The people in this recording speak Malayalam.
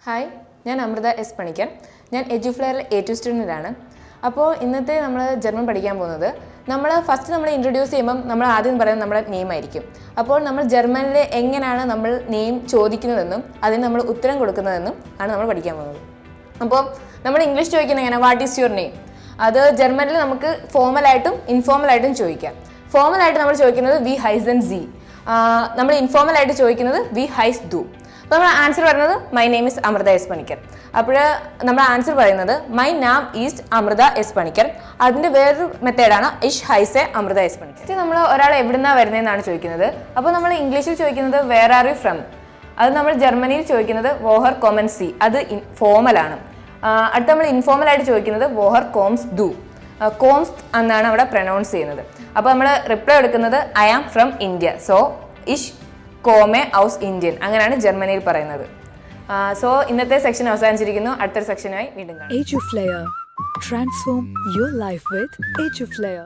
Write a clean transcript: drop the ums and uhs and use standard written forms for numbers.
ഹായ്, ഞാൻ അമൃത എസ് പണിക്കർ. ഞാൻ Eduflairൽ A2 സ്റ്റുഡൻ്റാണ്. അപ്പോൾ ഇന്നത്തെ നമ്മൾ ജർമ്മൻ പഠിക്കാൻ പോകുന്നത് നമ്മൾ ഇൻട്രൊഡ്യൂസ് ചെയ്യുമ്പം നമ്മൾ ആദ്യം പറയുന്നത് നമ്മുടെ നെയിം ആയിരിക്കും. അപ്പോൾ നമ്മൾ ജർമ്മനിൽ എങ്ങനെയാണ് നമ്മൾ നെയിം ചോദിക്കുന്നതെന്നും അതിന് നമ്മൾ ഉത്തരം കൊടുക്കുന്നതെന്നും ആണ് നമ്മൾ പഠിക്കാൻ പോകുന്നത്. അപ്പോൾ നമ്മൾ ഇംഗ്ലീഷ് ചോദിക്കുന്നത് എങ്ങനെ, വാട്ട് ഈസ് യുവർ നെയിം? അത് ജർമ്മനിൽ നമുക്ക് ഫോമലായിട്ടും ഇൻഫോമലായിട്ടും ചോദിക്കാം. ഫോമലായിട്ട് നമ്മൾ ചോദിക്കുന്നത് വി ഹൈസൻ സി, നമ്മൾ ഇൻഫോമലായിട്ട് ചോദിക്കുന്നത് വി ഹൈസ് ദു. അപ്പോൾ നമ്മൾ ആൻസർ പറയുന്നത് my name is Amritha S Panicker. അപ്പോൾ നമ്മൾ ആൻസർ പറയുന്നത് മൈ നാം ഈസ് അമൃത എസ് പണിക്കർ. അതിൻ്റെ വേറൊരു മെത്തേഡാണ് ഇഷ് ഹൈസെ അമൃത എസ് പണിക്കർ. നമ്മൾ ഒരാൾ എവിടുന്നാണ് വരുന്നതെന്നാണ് ചോദിക്കുന്നത്. അപ്പോൾ നമ്മൾ ഇംഗ്ലീഷിൽ ചോദിക്കുന്നത് വേർ ആർ യു ഫ്രം. അത് നമ്മൾ ജർമ്മനിയിൽ ചോദിക്കുന്നത് വോഹർ കോമൻ സി, അത് ഫോമലാണ്. അടുത്ത നമ്മൾ ഇൻഫോമലായിട്ട് ചോദിക്കുന്നത് വോഹർ കോംസ് ദു, കോംസ് എന്നാണ് അവിടെ പ്രൊനൗൺസ് ചെയ്യുന്നത്. അപ്പോൾ നമ്മൾ റിപ്ലൈ എടുക്കുന്നത് I am from India, so ഇഷ് കോമെ ഔസ് ഇന്ത്യൻ, അങ്ങനെയാണ് ജർമ്മനിയിൽ പറയുന്നത്. സോ ഇന്നത്തെ സെക്ഷൻ അവസാനിച്ചിരിക്കുന്നു. അടുത്തൊരു സെക്ഷനുമായി വീണ്ടും കാണാം. Eduflair. Transform your life with Eduflair.